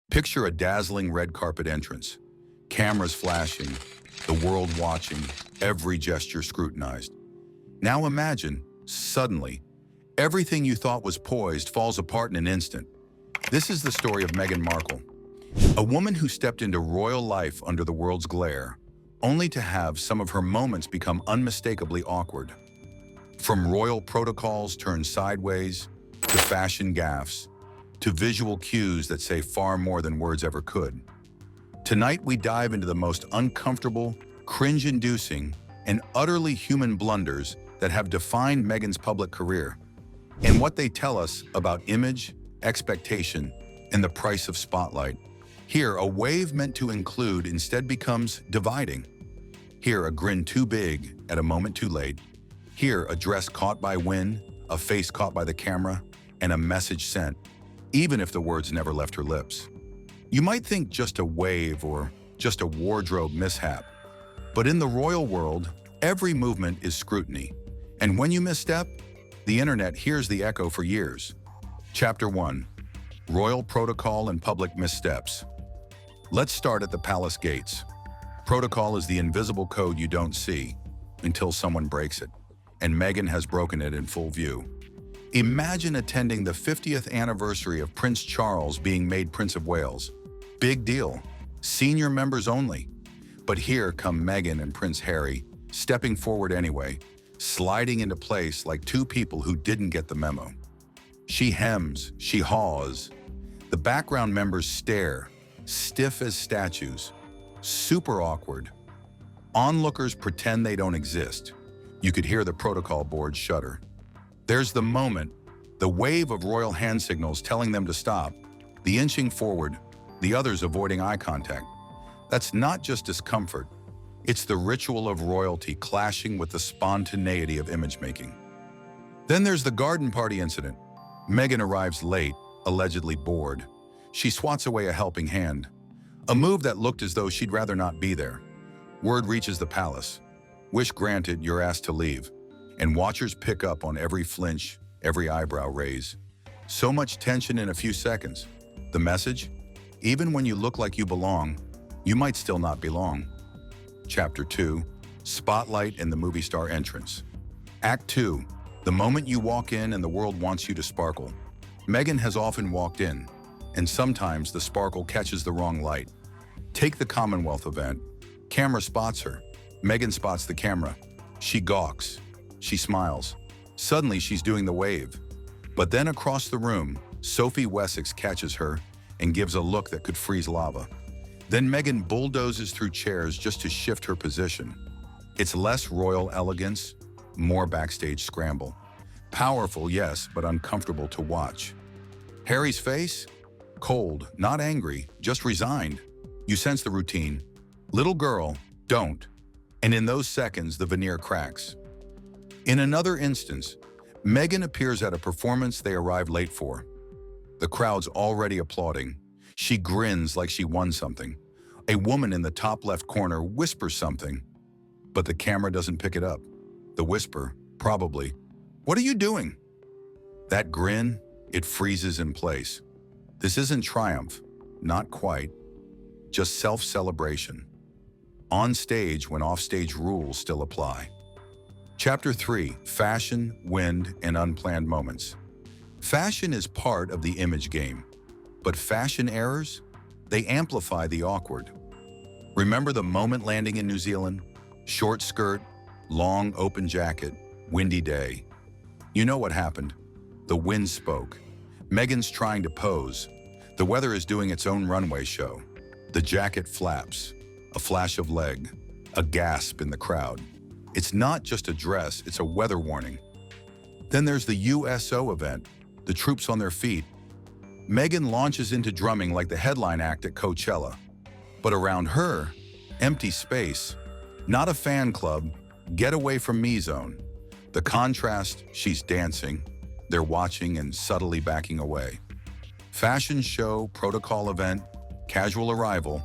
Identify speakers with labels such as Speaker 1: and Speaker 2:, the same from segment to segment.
Speaker 1: Picture a dazzling red carpet entrance, cameras flashing, the world watching, every gesture scrutinized. Now imagine, suddenly, everything you thought was poised falls apart in an instant. This is the story of Meghan Markle, a woman who stepped into royal life under the world's glare, only to have some of her moments become unmistakably awkward. From royal protocols turned sideways, to fashion gaffes, to visual cues that say far more than words ever could. Tonight we dive into the most uncomfortable, cringe-inducing, and utterly human blunders that have defined Meghan's public career, and what they tell us about image, expectation, and the price of spotlight. Here, a wave meant to include instead becomes dividing. Here, a grin too big at a moment too late. Here, a dress caught by wind, a face caught by the camera, and a message sent, even if the words never left her lips. You might think just a wave or just a wardrobe mishap, but in the royal world, every movement is scrutiny. And when you misstep, the internet hears the echo for years. Chapter 1. Royal Protocol and Public Missteps. Let's start at the palace gates. Protocol is the invisible code you don't see until someone breaks it, and Meghan has broken it in full view. Imagine attending the 50th anniversary of Prince Charles being made Prince of Wales. Big deal. Senior members only. But here come Meghan and Prince Harry, stepping forward anyway, sliding into place like two people who didn't get the memo. She hems, she haws. The background members stare, stiff as statues. Super awkward. Onlookers pretend they don't exist. You could hear the protocol board shudder. There's the moment, the wave of royal hand signals telling them to stop, the inching forward, the others avoiding eye contact. That's not just discomfort. It's the ritual of royalty clashing with the spontaneity of image-making. Then there's the garden party incident. Meghan arrives late, allegedly bored. She swats away a helping hand, a move that looked as though she'd rather not be there. Word reaches the palace. Wish granted, you're asked to leave. And watchers pick up on every flinch, every eyebrow raise. So much tension in a few seconds. The message? Even when you look like you belong, you might still not belong. Chapter 2. Spotlight and the movie star entrance. Act 2. The moment you walk in and the world wants you to sparkle. Meghan has often walked in, and sometimes the sparkle catches the wrong light. Take the Commonwealth event. Camera spots her. Meghan spots the camera. She gawks. She smiles. Suddenly she's doing the wave. But then across the room, Sophie Wessex catches her and gives a look that could freeze lava. Then Meghan bulldozes through chairs just to shift her position. It's less royal elegance, more backstage scramble. Powerful, yes, but uncomfortable to watch. Harry's face? Cold, not angry, just resigned. You sense the routine. Little girl, don't. And in those seconds, the veneer cracks. In another instance, Meghan appears at a performance they arrived late for. The crowd's already applauding. She grins like she won something. A woman in the top left corner whispers something, but the camera doesn't pick it up. The whisper, probably, "What are you doing?" That grin, it freezes in place. This isn't triumph, not quite, just self-celebration. On stage when off-stage rules still apply. Chapter 3. Fashion, Wind, and Unplanned Moments. Fashion is part of the image game, but fashion errors? They amplify the awkward. Remember the moment landing in New Zealand? Short skirt, long open jacket, windy day. You know what happened. The wind spoke. Meghan's trying to pose. The weather is doing its own runway show. The jacket flaps. A flash of leg. A gasp in the crowd. It's not just a dress, it's a weather warning. Then there's the USO event, the troops on their feet. Meghan launches into drumming like the headline act at Coachella. But around her, empty space. Not a fan club, get away from me zone. The contrast, she's dancing. They're watching and subtly backing away. Fashion show, protocol event, casual arrival.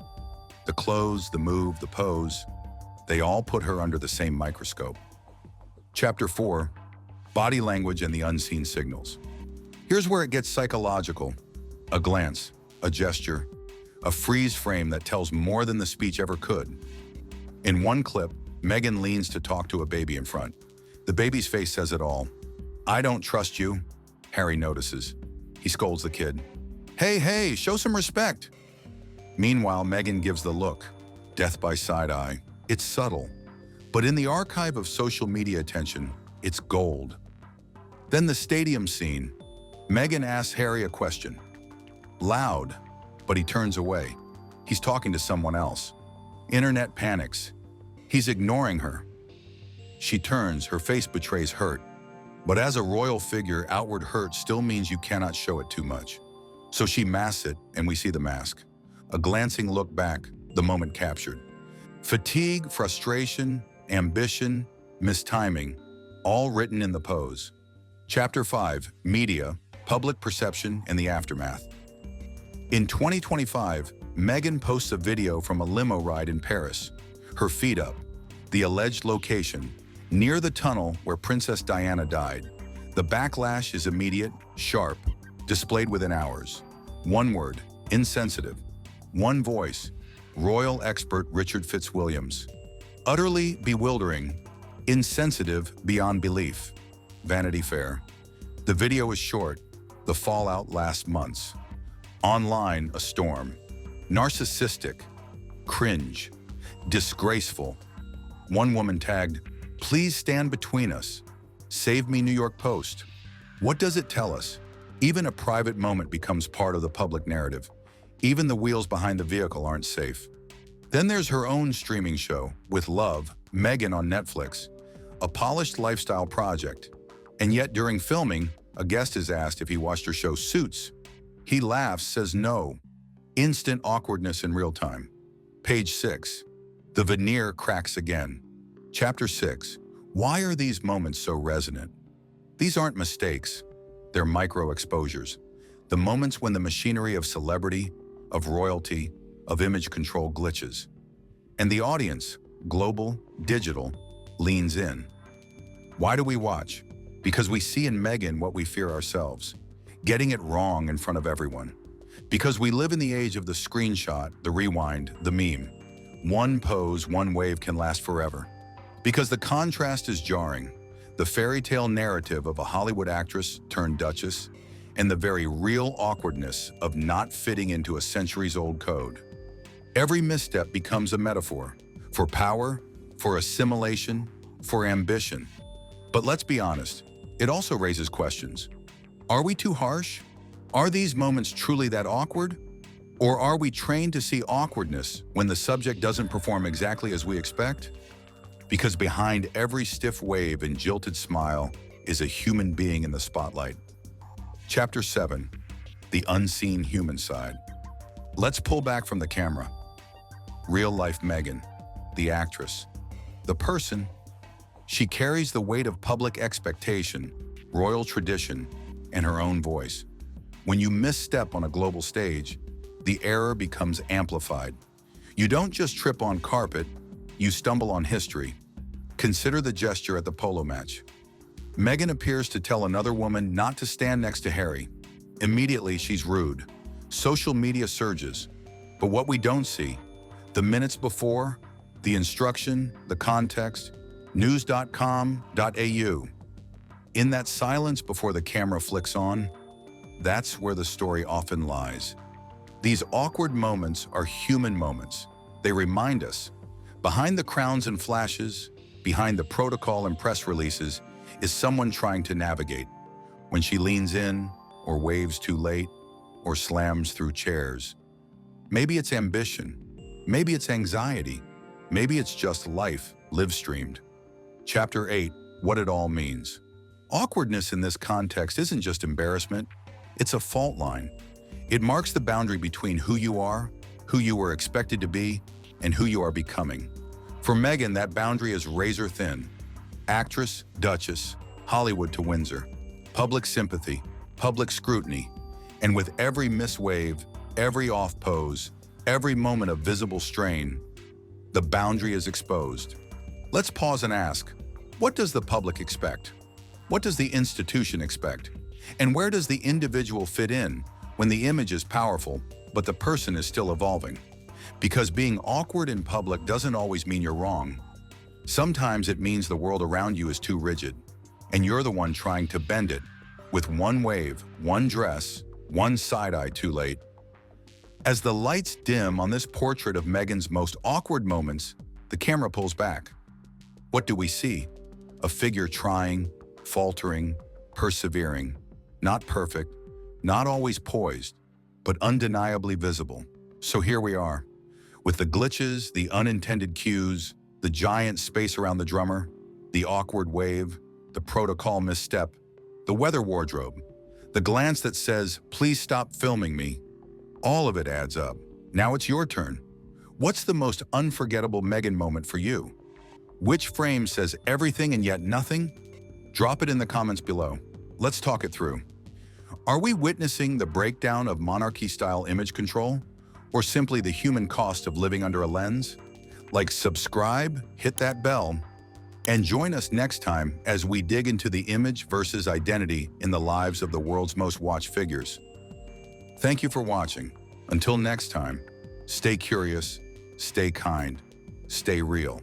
Speaker 1: The clothes, the move, the pose. They all put her under the same microscope. Chapter 4. Body language and the unseen signals. Here's where it gets psychological. A glance, a gesture, a freeze frame that tells more than the speech ever could. In one clip, Meghan leans to talk to a baby in front. The baby's face says it all. "I don't trust you." Harry notices. He scolds the kid. Hey, show some respect." Meanwhile, Meghan gives the look. Death by side eye. It's subtle. But in the archive of social media attention, it's gold. Then the stadium scene. Meghan asks Harry a question. Loud, but he turns away. He's talking to someone else. Internet panics. He's ignoring her. She turns, her face betrays hurt. But as a royal figure, outward hurt still means you cannot show it too much. So she masks it, and we see the mask. A glancing look back, the moment captured. Fatigue, frustration, ambition, mistiming, all written in the pose. Chapter 5, Media, Public Perception and the Aftermath. In 2025, Meghan posts a video from a limo ride in Paris. Her feet up. The alleged location, near the tunnel where Princess Diana died. The backlash is immediate, sharp, displayed within hours. One word, insensitive. One voice, royal expert Richard Fitzwilliams. Utterly bewildering, insensitive beyond belief. Vanity Fair. The video is short. The fallout lasts months. Online, a storm. Narcissistic. Cringe. Disgraceful. One woman tagged, "Please stand between us. Save me, New York Post." What does it tell us? Even a private moment becomes part of the public narrative. Even the wheels behind the vehicle aren't safe. Then there's her own streaming show, With Love, Meghan on Netflix, a polished lifestyle project. And yet during filming, a guest is asked if he watched her show Suits. He laughs, says no. Instant awkwardness in real time. Page 6. The veneer cracks again. Chapter 6. Why are these moments so resonant? These aren't mistakes. They're micro-exposures. The moments when the machinery of celebrity, of royalty, of image control glitches. And the audience, global, digital, leans in. Why do we watch? Because we see in Meghan what we fear ourselves. Getting it wrong in front of everyone. Because we live in the age of the screenshot, the rewind, the meme. One pose, one wave can last forever. Because the contrast is jarring. The fairy tale narrative of a Hollywood actress turned duchess, and the very real awkwardness of not fitting into a centuries-old code. Every misstep becomes a metaphor for power, for assimilation, for ambition. But let's be honest, it also raises questions. Are we too harsh? Are these moments truly that awkward? Or are we trained to see awkwardness when the subject doesn't perform exactly as we expect? Because behind every stiff wave and jilted smile is a human being in the spotlight. Chapter 7. The Unseen Human Side. Let's pull back from the camera. Real-life Meghan, the actress, the person. She carries the weight of public expectation, royal tradition, and her own voice. When you misstep on a global stage, the error becomes amplified. You don't just trip on carpet, you stumble on history. Consider the gesture at the polo match. Meghan appears to tell another woman not to stand next to Harry. Immediately, she's rude. Social media surges. But what we don't see, the minutes before, the instruction, the context, news.com.au. In that silence before the camera flicks on, that's where the story often lies. These awkward moments are human moments. They remind us, behind the crowns and flashes, behind the protocol and press releases, is someone trying to navigate. When she leans in, or waves too late, or slams through chairs. Maybe it's ambition. Maybe it's anxiety. Maybe it's just life, live-streamed. Chapter 8, What It All Means. Awkwardness in this context isn't just embarrassment, it's a fault line. It marks the boundary between who you are, who you were expected to be, and who you are becoming. For Meghan, that boundary is razor thin. Actress, duchess, Hollywood to Windsor. Public sympathy, public scrutiny, and with every miswave, every off pose, every moment of visible strain, the boundary is exposed. Let's pause and ask, what does the public expect? What does the institution expect? And where does the individual fit in when the image is powerful, but the person is still evolving. Because being awkward in public doesn't always mean you're wrong. Sometimes it means the world around you is too rigid, and you're the one trying to bend it, with one wave, one dress, one side-eye too late. As the lights dim on this portrait of Meghan's most awkward moments, the camera pulls back. What do we see? A figure trying, faltering, persevering, not perfect, not always poised, but undeniably visible. So here we are, with the glitches, the unintended cues, the giant space around the drummer, the awkward wave, the protocol misstep, the weather wardrobe, the glance that says, "Please stop filming me." All of it adds up. Now it's your turn. What's the most unforgettable Meghan moment for you? Which frame says everything and yet nothing? Drop it in the comments below. Let's talk it through. Are we witnessing the breakdown of monarchy-style image control, or simply the human cost of living under a lens? Like, subscribe, hit that bell, and join us next time as we dig into the image versus identity in the lives of the world's most watched figures. Thank you for watching. Until next time, stay curious, stay kind, stay real.